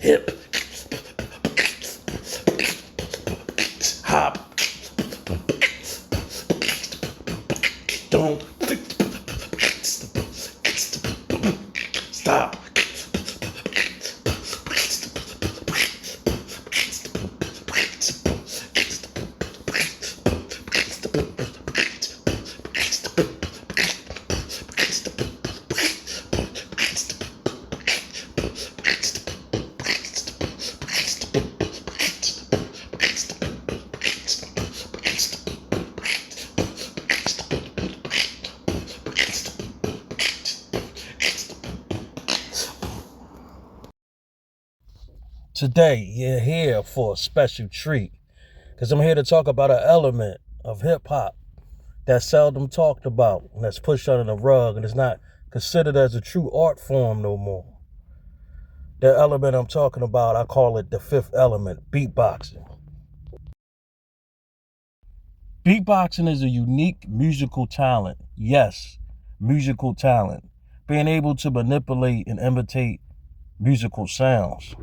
hip, hop, don't stop. Today, you're here for a special treat because I'm here to talk about an element of hip hop that's seldom talked about and that's pushed under the rug and is not considered as a true art form no more. The element I'm talking about, I call it the fifth element, beatboxing. Beatboxing is a unique musical talent. Yes, musical talent. Being able to manipulate and imitate musical sounds,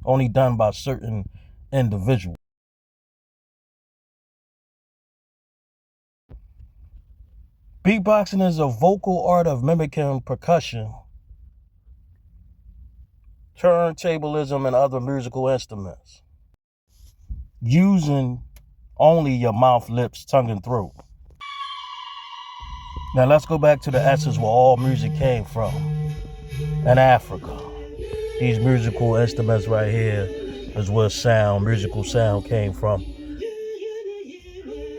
only done by certain individuals. Beatboxing is a vocal art of mimicking percussion, turntablism, and other musical instruments, using only your mouth, lips, tongue, and throat. Now let's go back to the essence where all music came from, in Africa. These musical instruments right here is where musical sound came from.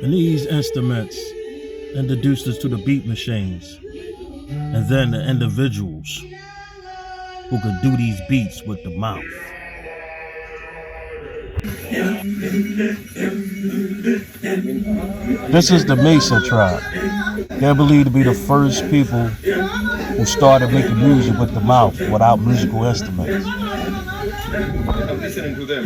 And these instruments introduced us to the beat machines, and then the individuals who could do these beats with the mouth. This is the Mesa tribe. They're believed to be the first people who started making music with the mouth without musical instruments. I'm listening to them.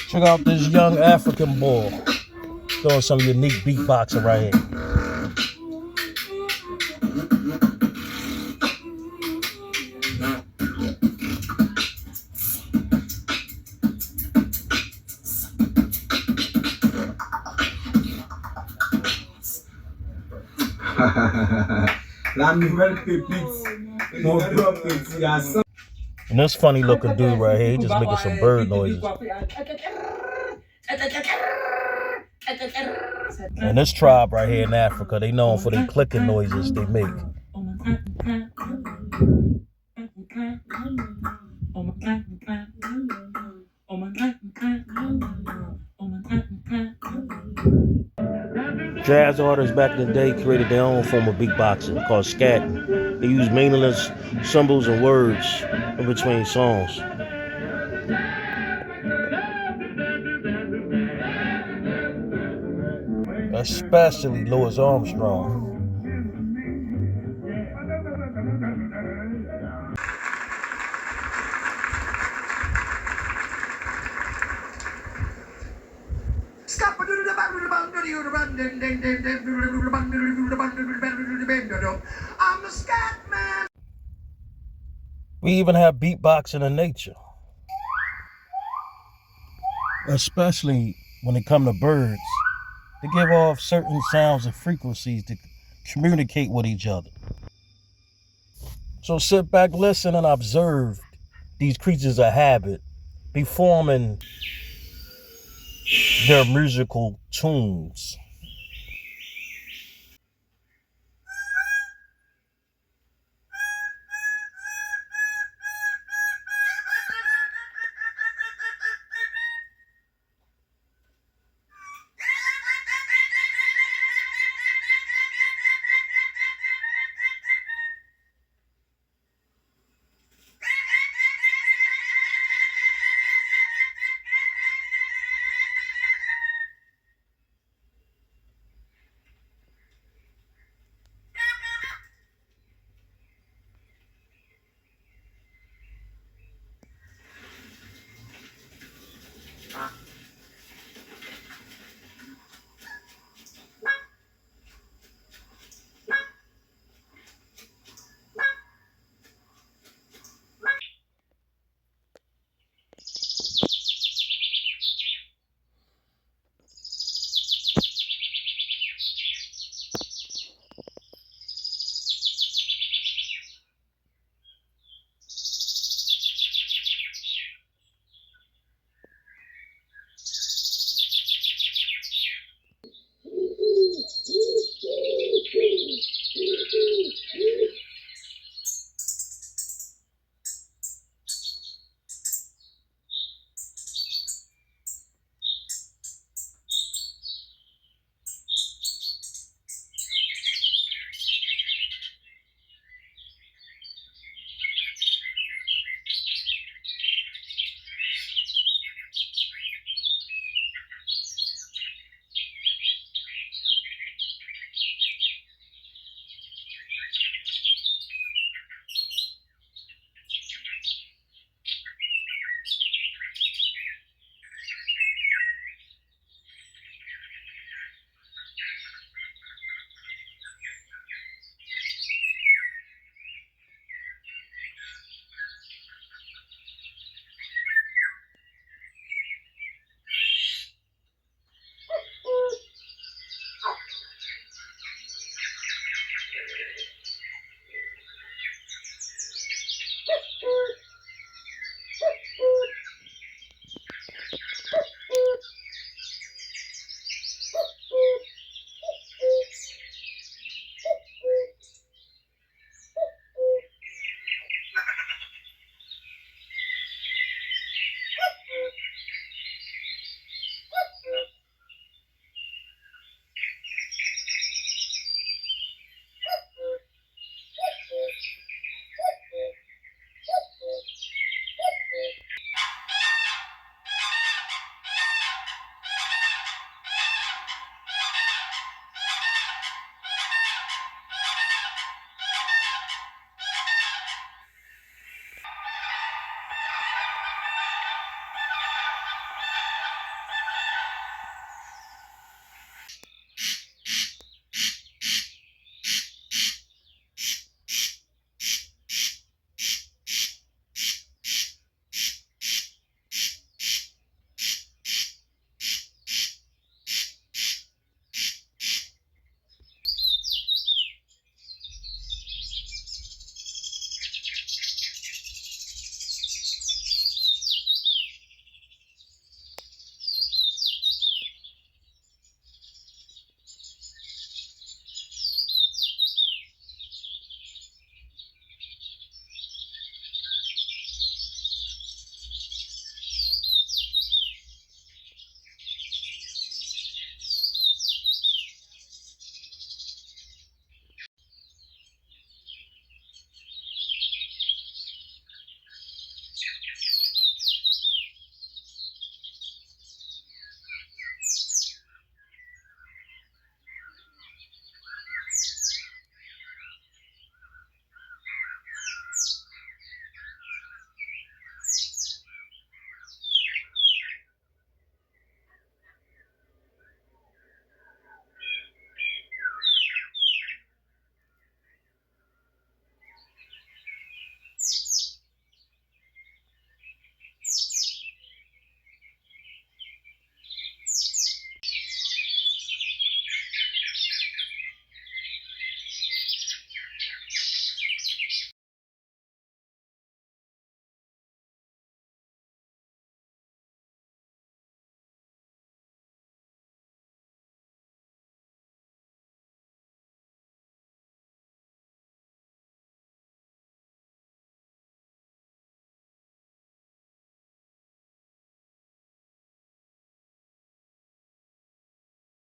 Check out this young African boy doing some unique beatboxing right here. And this funny looking dude right here, he just making some bird noises. And this tribe right here in Africa, they known for their clicking noises they make. Jazz artists back in the day created their own form of beatboxing called scatting. They used meaningless symbols and words in between songs. Especially Louis Armstrong. I'm the scat man. We even have beatboxing in nature. Especially when it comes to birds. They give off certain sounds and frequencies to communicate with each other. So sit back, listen, and observe these creatures of habit be forming their musical tunes.